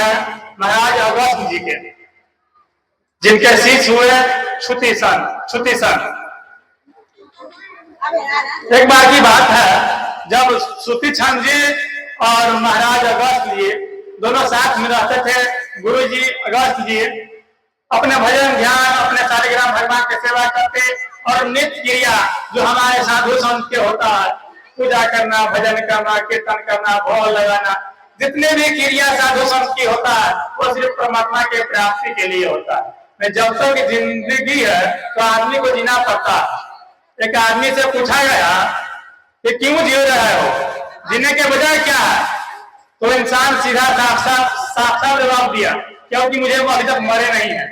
है महाराज अगस्त जी के, जिनके शीश हुए छुतीसन। एक बार की बात है, जब छुतीसन जी और महाराज अगस्त जी दोनों साथ में रहते थे, गुरु जी अगस्त जी अपने भजन ध्यान अपने शालिग्राम भगवान की सेवा करते और नित्य क्रिया जो हमारे साधु संत के होता है, पूजा करना, भजन करना, कीर्तन करना, भोग लगाना, जितने भी क्रिया साधु संत की होता है वो सिर्फ परमात्मा के प्राप्ति के लिए होता है। जब तक जिंदगी है तो आदमी को जीना पड़ता है। एक आदमी से पूछा गया कि क्यों जी रहे हो, जीने के बजाय क्या है, तो इंसान सीधा साफ जवाब दिया, क्योंकि मुझे अभी तक मरे नहीं है।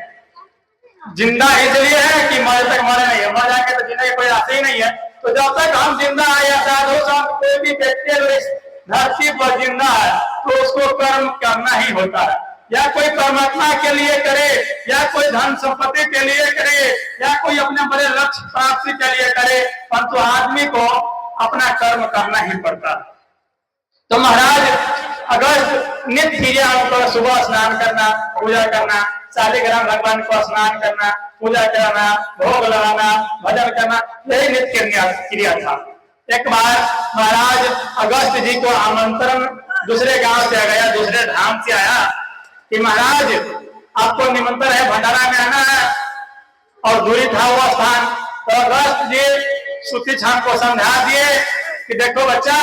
जिंदा इसलिए है कि मरे तक मरे नहीं है, मर जाएंगे तो जीने के कोई आते ही नहीं है। तो जब तक हम जिंदा है या साधु संत कोई भी व्यक्ति धरती पर जिंदा है तो उसको कर्म करना ही होता है, या कोई परमात्मा के लिए करे, या कोई धन संपत्ति के लिए करे, या कोई अपने बड़े लक्ष्य प्राप्ति के लिए करे, परंतु आदमी को अपना कर्म करना ही पड़ता है। तो महाराज अगस्त नित्य क्रिया होकर सुबह स्नान करना, पूजा करना, शालिग्राम भगवान को स्नान करना, पूजा करना, भोग लगाना, भजन करना, यही नित्य क्रिया था। एक बार महाराज अगस्त जी को आमंत्रण दूसरे गांव से आ गया, दूसरे धाम से आया कि महाराज आपको निमंत्रण है, भंडारा में आना है, और दूरी था वो स्थान। तो अगस्त जी छुतीसन को समझा दिए कि देखो बच्चा,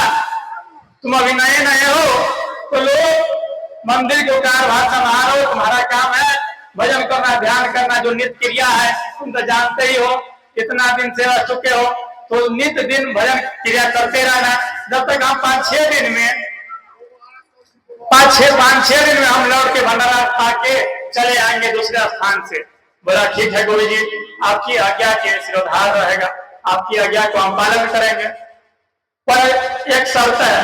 तुम अभी नए हो तो लोग मंदिर के कार्यभार संभालो, तुम्हारा काम है भजन करना, ध्यान करना, जो नित्य क्रिया है तुम तो जानते ही हो, इतना दिन सेवा चुके हो, तो नित्य दिन भजन क्रिया करते रहना। जब तक हम 5-6 दिन में हम लौट के भंडारा पाके चले आएंगे दूसरे स्थान से। बोला ठीक है गुरु जी, आपकी आज्ञा के सिरोधार रहेगा, आपकी आज्ञा को हम पालन करेंगे, पर एक शर्त है।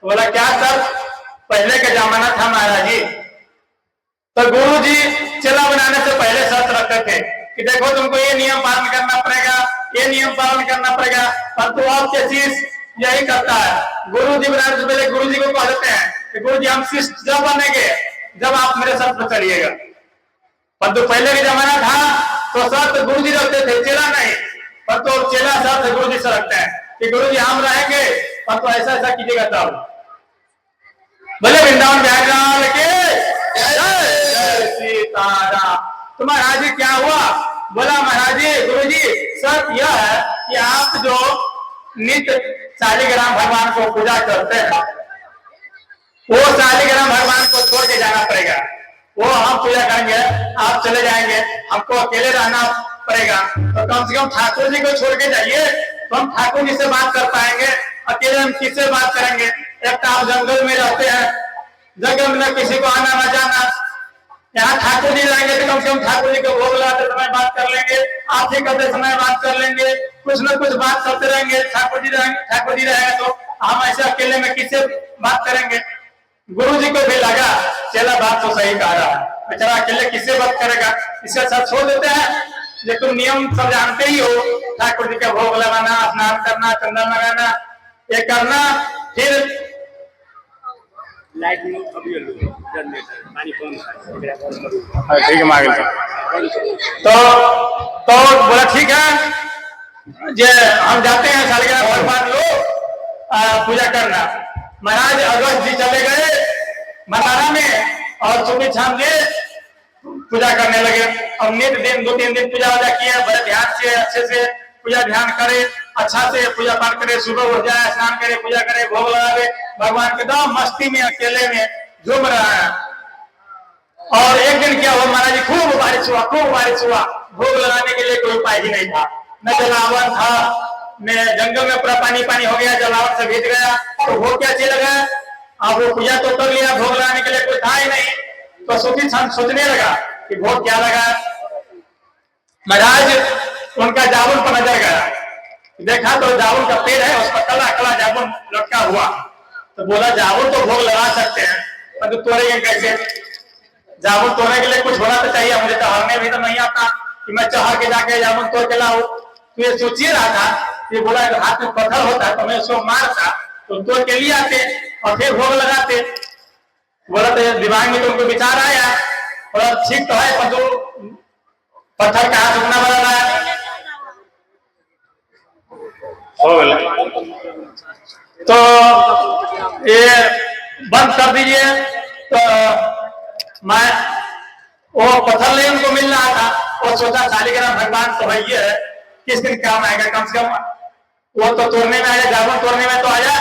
बोला क्या शर्त? पहले का जमाना था महाराज जी, तो गुरु जी चेला बनाने से पहले शर्त रखते थे कि देखो तुमको ये नियम पालन करना पड़ेगा, ये नियम पालन करना पड़ेगा, परंतु आप क्या चीज यही करता है। गुरु जी बनाने से पहले गुरु जी को कह देते हैं कि गुरु जी हम शिष्य जब बनेंगे जब आप मेरे शर्त पर चलिएगा। परंतु पहले का जमाना था तो शर्त गुरु जी रखते थे, चेला नहीं, परंतु चेला शर्त गुरु जी से रखते हैं कि गुरु जी हम रहेंगे, परंतु ऐसा ऐसा कीजिएगा तब। बोले वृंदावन बिहारी लाल के जय सीताराम। तो महाराज जी क्या हुआ? बोला महाराज जी गुरु जी शर्त यह है कि आप जो नित्य शालिग्राम भगवान को पूजा करते हैं वो शालिग्राम भगवान को छोड़ के जाना पड़ेगा। वो हम पूजा करेंगे, आप चले जाएंगे, हमको अकेले रहना पड़ेगा। तो कम से कम ठाकुर जी को छोड़ के जाइए तो हम ठाकुर जी से बात कर पाएंगे, अकेले हम किससे बात करेंगे? एक तो आप जंगल में रहते हैं, जंगल में किसी को आना न जाना, यहाँ ठाकुर जी रहेंगे तो कम से कम ठाकुर जी को भोग लगाते समय बात कर लेंगे, आरती करते समय बात कर लेंगे, कुछ न कुछ बात करते रहेंगे। ठाकुर जी रहेंगे तो हम ऐसे अकेले में किससे बात करेंगे? गुरु जी को भी लगा चला बात तो सही कह रहा है, बेचारा अकेले किससे बात करेगा, इससे अच्छा छोड़ देते हैं। ये तुम नियम सब जानते ही हो, ठाकुर जी का भोग लगाना, स्नान करना, चंदन लगाना, ये करना, फिर ठीक है तो बोला ठीक है जे हम जाते हैं शालिग्राम भगवान लोग पूजा करना। महाराज अगस्त जी चले गए भंडारा में और छुतीसन जी पूजा करने लगे। और नित्य दिन 2-3 दिन पूजा वूजा किए, बड़े ध्यान से अच्छे से पूजा ध्यान करे, अच्छा से पूजा पाठ करे, सुबह उठ जाए, स्नान करे, पूजा करे, भोग लगावे, भगवान के दम मस्ती में अकेले में झूम रहा है। और एक दिन क्या हुआ महाराज जी, खूब बारिश हुआ, भोग लगाने के लिए कोई उपाय ही नहीं था, न जलावन था, न जंगल में पूरा पानी हो गया, जलावन से भीज गया, तो भोग क्या चीज लगा? अब वो पूजा तो कर लिया, भोग लगाने के लिए कोई था ही नहीं। तो छुतीसन सोचने लगा कि भोग क्या लगा। महाराज उनका जामुन पर नजर गया, देखा तो जामुन का पेड़ है, उस पर काला जामुन लटका हुआ। तो बोला जामुन तो भोग लगा सकते हैं, परंतु तोड़ेंगे कैसे? जामुन तोड़ने के लिए कुछ होना तो चाहिए, मुझे तो हरने भी तो नहीं आता कि मैं चढ़ के जाके जामुन तोड़ के लाऊं। तो ये सोच ही रहा था, ये बोला हाथ में पत्थर होता तो मैं उसको मारता तो तोड़ के लिए आते और फिर भोग लगाते। बोला तो दिमाग में तो उनको विचार आया और ठीक तो है पर तो पत्थर कहाँ सुखना बना रहा है तो ये बंद कर दीजिए। तो मैं वो पत्थर नहीं उनको मिल रहा था, वो सोचा शालिग्राम भगवान तो है ये है, किस दिन काम आएगा, कम से कम वो तो तोड़ने में आया, जामुन तोड़ने में तो आया।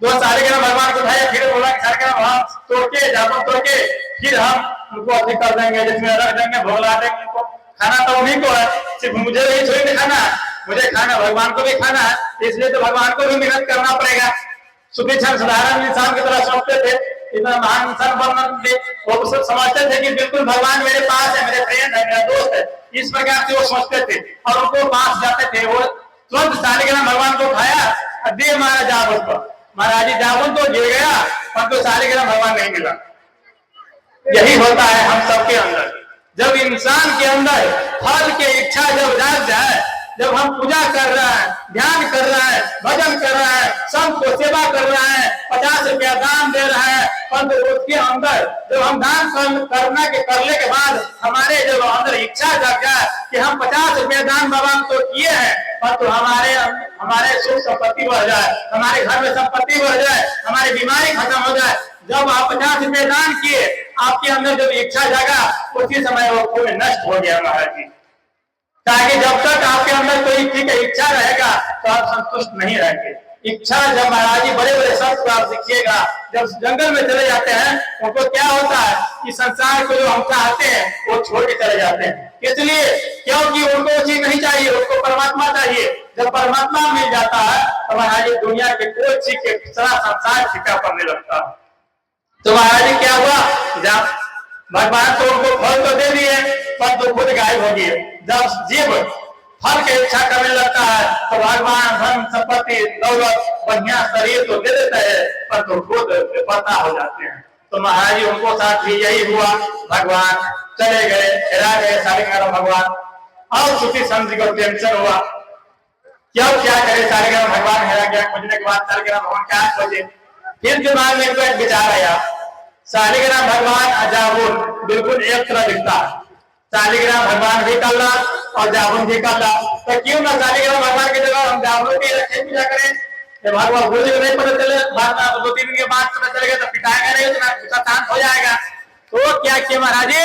दो शालिग्राम भगवान को उठाया, फिर बोला शालिग्राम हम तोड़ के जामुन तोड़ के फिर हम उनको अभी कर देंगे, जिसमें रख देंगे, भोग ला देंगे। उनको खाना तो उन्हीं को है, सिर्फ मुझे ही थोड़ी नहीं खाना, मुझे खाना भगवान को भी खाना है, इसलिए तो भगवान को भी मेहनत करना पड़ेगा। सुखीक्षण साधारण इंसान की तरह सोचते थे, इतना महान इंसान बनना थे, वो सब समझते थे कि बिल्कुल भगवान मेरे पास है, मेरे फ्रेंड है, मेरा दोस्त है, इस प्रकार से वो सोचते थे और उनको पास जाते थे। वो तुरंत शालिग्राम भगवान को उठाया, दे मारा जामुन को, महाराज जी जामुन तो गिर गया परंतु शालिग्राम भगवान नहीं मिला। यही होता है हम सबके अंदर, जब इंसान के अंदर फल की इच्छा जब जाग जाए, जब हम पूजा कर रहा है, ध्यान कर रहा है, भजन कर रहा है, संत को सेवा कर रहा है, 50 रुपया दान दे रहा है, परंतु उसके अंदर जब हम दान करने के बाद हमारे जब अंदर इच्छा जग जाए कि हम 50 रुपया दान बाबा तो किए हैं, परंतु हमारे सुख संपत्ति बढ़ जाए, हमारे घर में संपत्ति बढ़ जाए, हमारी बीमारी खत्म हो जाए, जब आप 50 रुपये दान किए, आपके अंदर जब इच्छा जागा उसी समय वो पुण्य नष्ट हो गया महाराज जी। ताकि जब तक आपके अंदर कोई ठीक है इच्छा रहेगा तो आप संतुष्ट नहीं रहेंगे। इच्छा जब महाराज जी बड़े बड़े संत को आप देखिएगा, जब जंगल में चले जाते हैं उनको क्या होता है कि संसार को जो हम चाहते हैं वो छोड़ के चले जाते हैं, इसलिए क्योंकि उनको वो चीज नहीं चाहिए, उनको परमात्मा चाहिए। जब परमात्मा मिल जाता है तो महाराज जी दुनिया के कोई चीज के सारा संसार फीका पड़ने लगता है। तो महाराज जी क्या हुआ, जब भगवान तो उनको फल तो दे दिए पर तो खुद गायब हो गए। जब जीव फल की इच्छा करने लगता है तो भगवान धन संपत्ति दौलत बढ़िया शरीर तो दे देते हैं पर तो खुद बेपता हो जाते हैं। तो महाराज जी उनको साथ भी यही हुआ, भगवान चले गए, हेरा गए शालिग्राम भगवान। और सुखी संत जी को टेंशन हुआ, क्या करे, शालिग्राम भगवान हेरा गया, खोजने के बाद शालिग्राम भगवान क्या खोजे। फिर दिमाग में एक विचार आया, शालिग्राम भगवान जामुन बिल्कुल एक तरह दिखता है, शालिग्राम भगवान भी कल रहा और जामुन भी कल रहा, तो क्यों ना शालिग्राम भगवान की जगह हम जामुन भी रखे, पूजा करें। भगवान गुरु जी को नहीं पता चले, 2-3 दिन के बाद पता चलेगा तो पिटाएगा नहीं, उतना शांत हो जाएगा। तो क्या किया महाराज जी,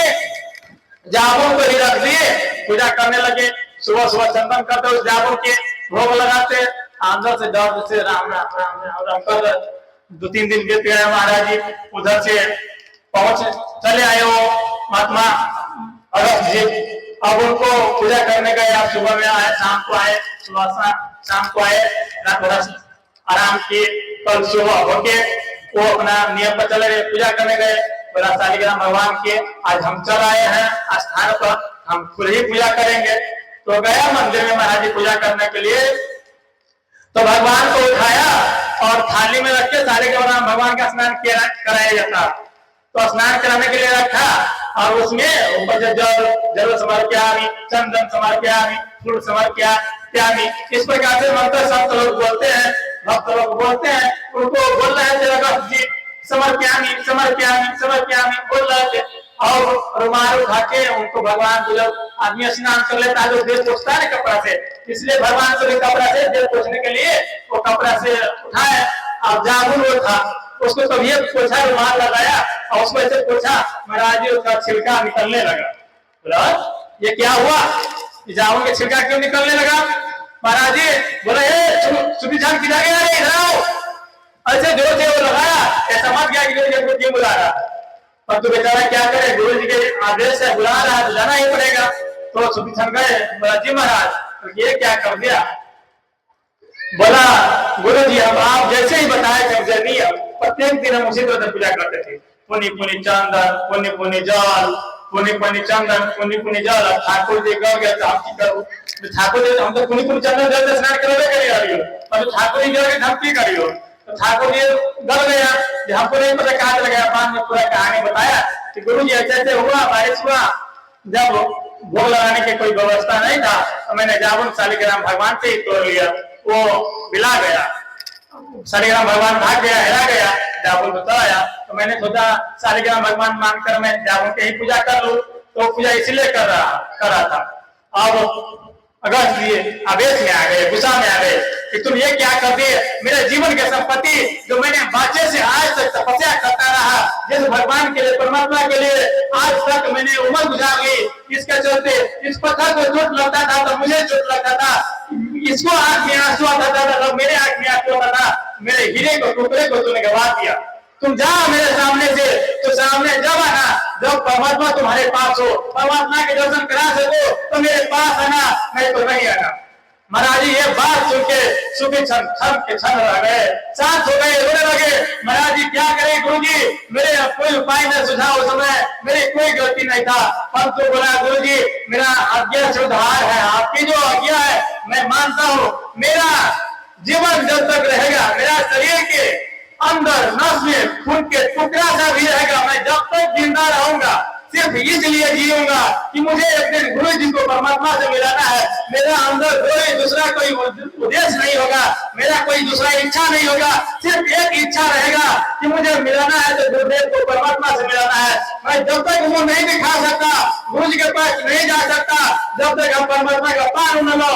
जामुन को ही रख दिए, पूजा करने लगे। सुबह सुबह चंदन करते उस जामुन के भोग लगाते, अंदर से दर्द से राम राम राम राम कर 2-3 दिन बीत गए महाराज जी। उधर से पहुंच चले आए वो महात्मा अगस्त जी, अब उनको पूजा करने गए। आप सुबह में आए, शाम को आए, सुबह शाम को आए, रात भर आराम किए, कल सुबह होके वो अपना नियम पर चले गए, पूजा करने गए। बोला शालिग्राम भगवान के आज हम चल आए हैं स्थान पर, हम खुद ही पूजा करेंगे। तो गया मंदिर में महाराज जी पूजा करने के लिए, तो भगवान को उठाया और थाली में रख के शालिग्राम भगवान का स्नान कराया जाता। तो स्नान कराने के लिए रखा और उसमें ऊपर से जल समर्पयामि, चंदन समर्पयामि, फूल समर्पयामि, इस प्रकार से मंत्र संत लोग बोलते हैं, भक्त लोग बोलते हैं। उनको बोल रहे थे अगस्त जी, समर्पयामि समर्पयामि समर्पयामि बोल रहे थे। और रुमाल उठा के उनको भगवान को जब आदमी स्नान कर लेता है तो देह पोछता है कपड़ा से, इसलिए भगवान को भी कपड़ा से देह पोछने के लिए वो कपड़ा से उठाए। और जामुन वो था, उसको तभी पोछा, रुमाल लगाया और उसको ऐसे पोछा, महाराज जी उसका छिलका निकलने लगा। ये क्या हुआ, जामुन के छिलका क्यों निकलने लगा? महाराज जी बोले सुखी छान किधर गया रे, इधर आओ। ऐसे जोर से वो लगाया, समझ गया कि गुरु जी क्यों बुला रहा, पर तू बेचारा क्या करे, गुरु जी के आदेश से बुला रहा है तो जाना ही पड़ेगा। तो सुखी छान गए, बोला जी महाराज तो ये क्या कर दिया। बोला गुरु जी हम आप जैसे ही बताए थे नियम, प्रत्येक दिन हम उसी तरह पूजा करते थे, पुनि पुनि चंदन, पुनि पुनि जल, पुनि पुनि चंदन, पुनि पुनि जल। ठाकुर जी गल गए तो हम की करूं, ठाकुर जी हम तो पुनि पुनि चंदन जल से स्नान करवे करियो, पर ठाकुर जी गल के हम की करियो। तो ठाकुर जी गल गया, हमको नहीं पता कहां चला गया। बाद में पूरा कहानी बताया कि गुरु जी ऐसे ऐसे हुआ, बारिश हुआ, जब भोग लगाने की कोई व्यवस्था नहीं था तो मैंने जामुन शालिग्राम भगवान से ही तोड़ लिया, वो बिला गया, शालिग्राम भगवान भाग गया, हेरा गया, जामुन को तोड़ाया। तो मैंने सोचा सालिग्राम भगवान मानकर मैं जाऊं के ही पूजा कर लूं, तो पूजा इसलिए कर रहा था। अब अगस्त जी आवेश में आ गए, गुस्सा में आ गए कि तुम ये क्या कर दिए, मेरे जीवन के संपत्ति जो मैंने बच्चे से आज तक तपस्या करता रहा, जिस भगवान के लिए, परमात्मा के लिए आज तक मैंने उम्र गुजार ली, इसके चलते इस पत्थर को चोट लगता था तो मुझे चोट लगता था, इसको आंख में आंसू आता था तो मेरे आंख में आंसू आता था, मेरे हीरे को टुकड़े को तूने गवा दिया। तुम जाओ मेरे सामने से, तो सामने जब आना जब परमात्मा तुम्हारे पास हो, परमात्मा के दर्शन करा सको तो मेरे पास आना, नहीं तो नहीं आना। महाराज जी ये बात सुन के सुखी क्षण रह गए, शांत हो गए, रोने लगे। महाराज जी क्या करें गुरु जी, मेरे कोई उपाय न सुझा, उस समय मेरी कोई गलती नहीं था, परंतु बोला गुरु जी मेरा आज्ञा से उद्धार है, आपकी जो आज्ञा है मैं मानता हूँ, मेरा जीवन जब तक रहेगा, मेरा शरीर के अंदर नस में खून के टुकड़ा सा भी रहेगा, मैं जब तक जिंदा रहूंगा सिर्फ इसलिए जीऊंगा कि मुझे एक दिन गुरु जी को परमात्मा से मिलाना है। मेरा अंदर कोई दूसरा कोई उद्देश्य नहीं होगा, मेरा कोई दूसरा इच्छा नहीं होगा, सिर्फ एक इच्छा रहेगा कि मुझे मिलाना है तो गुरुदेव को परमात्मा से मिलाना है। मैं जब तक वो नहीं दिखा सकता, गुरु जी के पास नहीं जा सकता, जब तक हम परमात्मा का पान न लो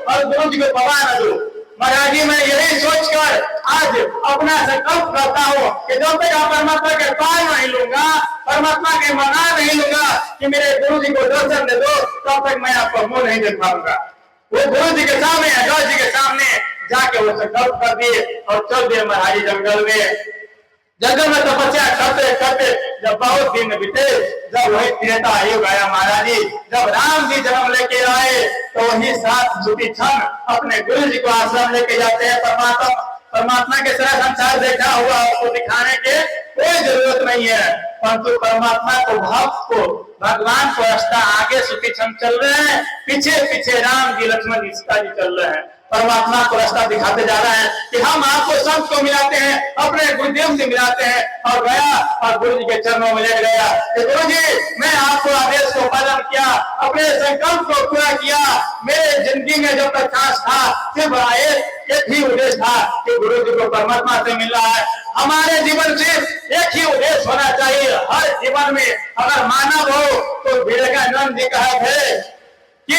और गुरु जी को पवा न दो। महाराज जी मैं यही सोचकर आज अपना संकल्प करता हूँ कि जब तक आप परमात्मा के पान नहीं लूंगा, परमात्मा के मना नहीं लूंगा कि मेरे गुरु जी को दर्शन दे दो, तब तक मैं आपको मुंह नहीं दिखाऊंगा। वो गुरु जी के सामने, अजय जी के सामने जाके वो संकल्प कर दिए और चल दिए महाराज जी जंगल में तपस्या करते करते जब बहुत दिन बीते, जब वही त्रेता युग आया महाराज जी, जब राम जी जन्म लेके आए तो वही 7 सूती क्षण अपने गुरु जी को आश्रम लेके जाते हैं। परमात्मा के सारा संसार देखा हुआ, उसको दिखाने के कोई जरूरत नहीं है, परंतु परमात्मा को, भक्त को, भगवान को रास्ता आगे सूती क्षण चल रहे हैं, पीछे पीछे राम जी लक्ष्मण जी सीता जी चल रहे हैं, परमात्मा को रास्ता दिखाते जा रहा है कि हम आपको संत को मिलाते हैं, अपने गुरुदेव से मिलाते हैं। और गया और गुरु जी के चरणों में लेट गया कि गुरु जी मैं आपको आदेश को पालन किया, अपने संकल्प को पूरा किया, मेरे जिंदगी में जब तक सांस था सिर्फ एक ही उद्देश्य था कि गुरु जी को परमात्मा से मिलना है। हमारे जीवन से एक ही उद्देश्य होना चाहिए, हर जीवन में अगर मानव हो तो विवेकानंद जी कहे थे कि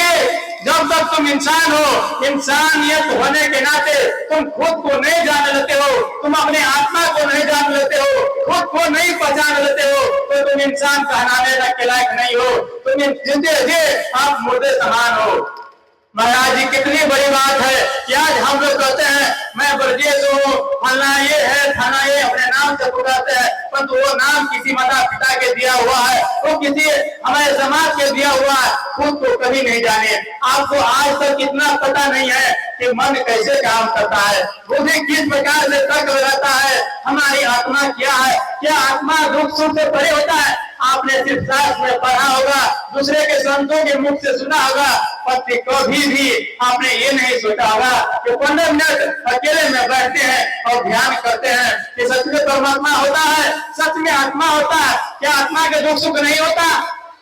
जब तक तुम इंसान हो, इंसानियत होने के नाते तुम खुद को नहीं जान लेते हो, तुम अपने आत्मा को नहीं जान लेते हो, खुद को नहीं पहचान लेते हो, तो तुम इंसान कहलाने के लायक नहीं हो, तुम जिंदे आप मुर्दे समान हो। महाराज जी कितनी बड़ी बात है कि आज हम लोग कहते हैं मैं ब्रजेश हूँ, फलना ये है, थाना ये, अपने नाम से पुकारते हैं, परंतु वो नाम किसी माता पिता के दिया हुआ है, वो किसी हमारे समाज के दिया हुआ है, खुद को कभी नहीं जाने। आपको आज तक इतना पता नहीं है कि मन कैसे काम करता है, बुद्धि किस प्रकार से तर्क लगाता है, हमारी आत्मा क्या है, क्या आत्मा दुख सुख से परे होता है। आपने सिर्फ शास्त्र में पढ़ा होगा, दूसरे के संतों के मुख से सुना होगा, पर कभी भी आपने ये नहीं सोचा होगा कि 15 मिनट अकेले में बैठते हैं और ध्यान करते हैं कि सच में परमात्मा होता है, सच में आत्मा होता है, क्या आत्मा के दुख सुख नहीं होता,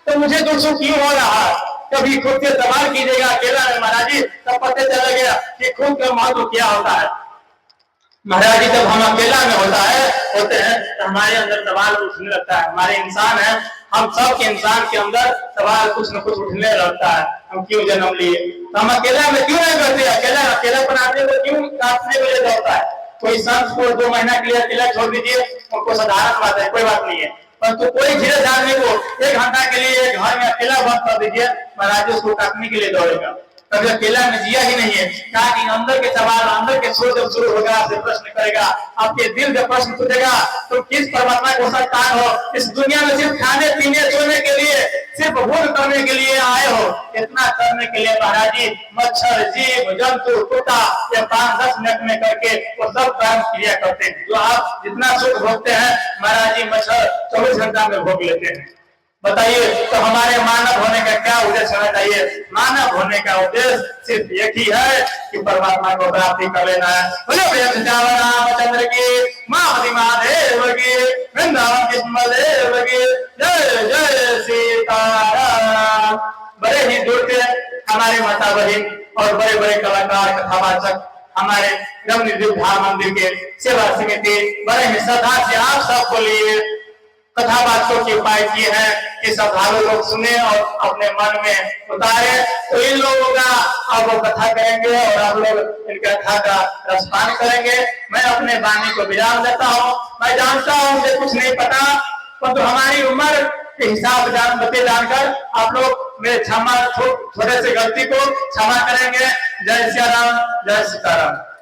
तो मुझे दुख सुख क्यों हो रहा है। कभी खुद से सवाल कीजिएगा अकेला में महाराज जी, तब पता चलेगा कि खुद का महत्व क्या होता है। महाराज जी जब हम अकेला में होते हैं तो हमारे अंदर सवाल उठने लगता है, हमारे इंसान है, हम सब के इंसान के अंदर सवाल कुछ न कुछ उठने लगता है, हम क्यों जन्म लिए, तो हम अकेला में क्यों नहीं करते, अकेलापन आदमी को क्यों काटने के लिए दौड़ता है। कोई संत को 2 महीना के लिए अकेला छोड़ दीजिए, उनको साधारण बात है, कोई बात नहीं है, परंतु कोई धीरे आदमी को 1 घंटा के लिए घर में अकेला बंद कर दीजिए, महाराज जी उसको काटने के लिए दौड़ेगा। कभी अकेला में जिया ही नहीं है, कहा कि अंदर के सवाल, अंदर के सोच जब शुरू होगा, आपसे प्रश्न करेगा, आपके दिल जब प्रश्न पूछेगा तो किस परमात्मा को संतान हो, इस दुनिया में सिर्फ खाने पीने सोने के लिए, सिर्फ भोग करने के लिए आए हो, इतना करने के लिए महाराज जी मच्छर, जीव जंतु, कुत्ता ये 5-10 मिनट में करके वो सब काम क्रिया करते हैं। जो आप जितना सुख भोगते हैं महाराज जी मच्छर 24 घंटा में भोग लेते हैं। बताइए तो हमारे मानव होने का क्या उद्देश्य होना चाहिए। मानव होने का उद्देश्य सिर्फ एक ही है कि परमात्मा को प्राप्ति कर लेना है। बोले रामचंद्र की, महादेव की, वृंदावन कृष्ण देव की, जय जय सीताराम। बड़े ही दूर के हमारे माता बहन और बड़े बड़े कलाकार, कथावाचक हमारे रमणीय धाम मंदिर के सेवा समिति बड़े ही श्रद्धा से आप सबको लिए कथा वाचकों के उपाय किए हैं कि श्रद्धालु लोग सुने और अपने मन में उतारे। तो इन लोगों का अब वो कथा करेंगे और आप लोग इन कथा का रसपान करेंगे। मैं अपने वाणी को विराम देता हूँ। मैं जानता हूँ मुझे कुछ नहीं पता, परंतु हमारी उम्र के हिसाब जानकर आप लोग मेरे क्षमा छोटे से गलती को क्षमा करेंगे। जय सिया राम, जय सीताराम।